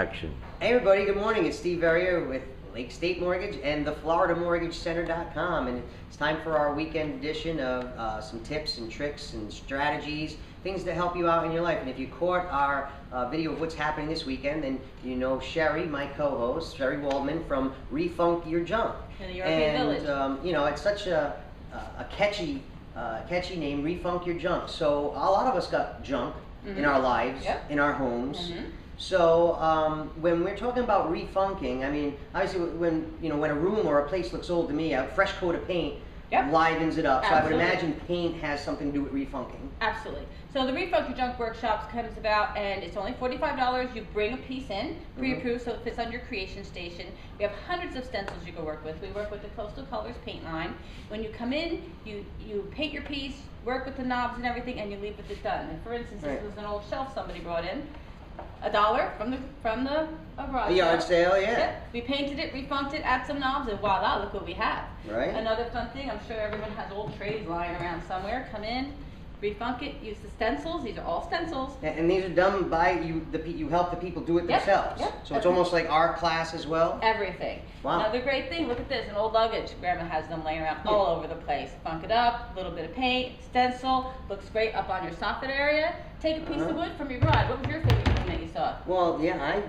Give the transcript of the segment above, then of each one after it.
action. Hey everybody, good morning. It's Steve Verrier with Lake State Mortgage and the FloridaMortgageCenter.com, and it's time for our weekend edition of some tips and tricks and strategies, things to help you out in your life. And if you caught our video of what's happening this weekend, then you know Sherry, my co-host, Sherry Waldman from Refunk Your Junk. In the European Village. You know, it's such a catchy name, Refunk Your Junk. So a lot of us got junk in our lives, in our homes. So when we're talking about refunking, I mean, obviously when a room or a place looks old to me, a fresh coat of paint livens it up. So I would imagine paint has something to do with refunking. Absolutely. So the Refunk Your Junk workshops comes about, and it's only $45. You bring a piece in, pre-approved, so it fits on your creation station. We have hundreds of stencils you can work with. We work with the Coastal Colors paint line. When you come in, you paint your piece, work with the knobs and everything, and you leave with it done. And for instance, this was an old shelf somebody brought in. $1 from the garage yard sale, We painted it, refunked it, add some knobs, and voila, look what we have. Right. Another fun thing, I'm sure everyone has old trays lying around somewhere. Come in, refunk it, use the stencils. These are all stencils. And these are done by you. You help the people do it themselves. So it's almost like our class as well. Everything. Wow. Another great thing. Look at this. An old luggage. Grandma has them laying around all over the place. Funk it up. A little bit of paint. Stencil. Looks great up on your soffit area. Take a piece of wood from your garage. What was your favorite thing that you saw? Well, yeah,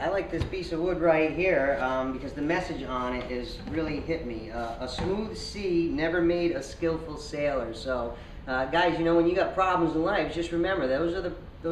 I like this piece of wood right here because the message on it is really hit me. A smooth sea never made a skillful sailor. So. Guys, you know, when you got problems in life, just remember those are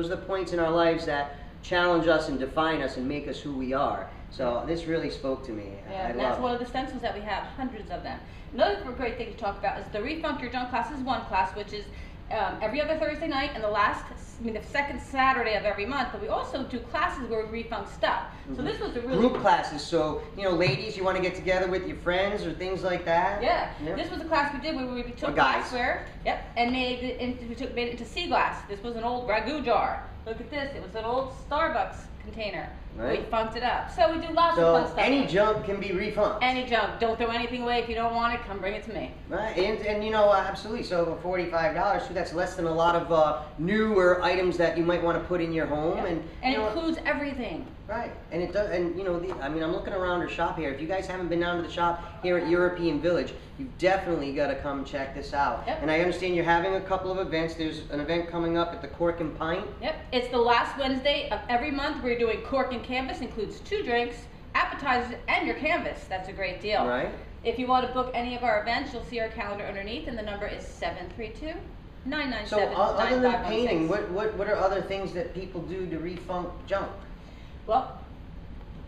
the points in our lives that challenge us and define us and make us who we are. So this really spoke to me. Yeah, and that's one of the stencils that we have, hundreds of them. Another great thing to talk about is the Refunk Your Junk class is one class, which is every other Thursday night and the second Saturday of every month. But we also do classes where we refunk stuff. So this was a really group classes. So you know, ladies, you want to get together with your friends or things like that. Yeah. This was a class we did where we took glassware, and made it into sea glass. This was an old ragu jar. Look at this. It was an old Starbucks container. We funked it up. So we do lots of fun stuff. Any junk can be refunked. Any junk. Don't throw anything away. If you don't want it, come bring it to me. Right, and you know, absolutely. So for $45, that's less than a lot of newer items that you might want to put in your home, and it includes everything. Right, and it does, and you know, I mean, I'm looking around our shop here. If you guys haven't been down to the shop here at European Village, you've definitely got to come check this out. And I understand you're having a couple of events. There's an event coming up at the Cork and Pint. It's the last Wednesday of every month. We're doing Cork and Canvas. Includes 2 drinks, appetizers, and your canvas. That's a great deal. Right. If you want to book any of our events, you'll see our calendar underneath, and the number is 732-997-9516. So other than painting, what are other things that people do to refunk junk? Well,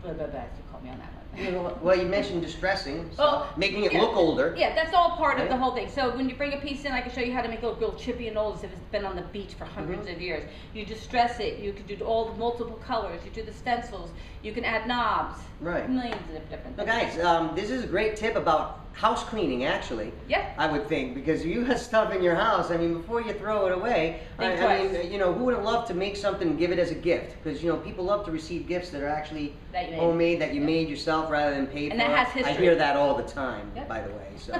you called me on that one. You know, well, you mentioned distressing, so making it look older. Yeah, that's all part of the whole thing. So when you bring a piece in, I can show you how to make it look real chippy and old as if it's been on the beach for hundreds of years. You distress it. You can do all the multiple colors. You do the stencils. You can add knobs. Right. Millions of different things. Guys, this is a great tip about house cleaning, actually. I would think, because you have stuff in your house. I mean, before you throw it away, I mean, you know, who would have loved to make something and give it as a gift? Because, you know, people love to receive gifts that are actually homemade, that you made yourself rather than paid for. And that has history. I hear that all the time, by the way. So,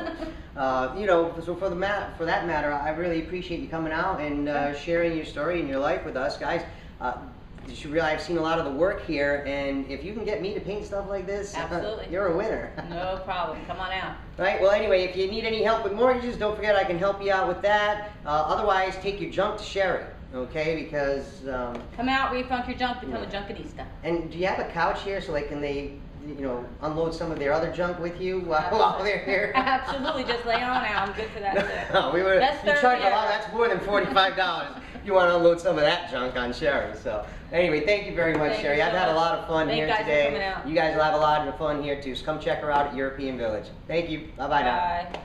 you know, so for that matter, I really appreciate you coming out and sharing your story and your life with us, guys. You should realize I've seen a lot of the work here, and if you can get me to paint stuff like this, you're a winner. No problem. Come on out. Right. Well, anyway, if you need any help with mortgages, don't forget I can help you out with that. Otherwise, take your junk to Sherry, okay? Because come out, refunk your junk, become a junkinista. And do you have a couch here so can they, you know, unload some of their other junk with you while they're here? Absolutely. Just lay on out. I'm good for that too. No, you charge a lot. That's more than $45. You want to unload some of that junk on Sherry. So anyway, thank you very much, Sherry. I've had a lot of fun here today. You guys will have a lot of fun here too. So come check her out at European Village. Thank you. Bye-bye now.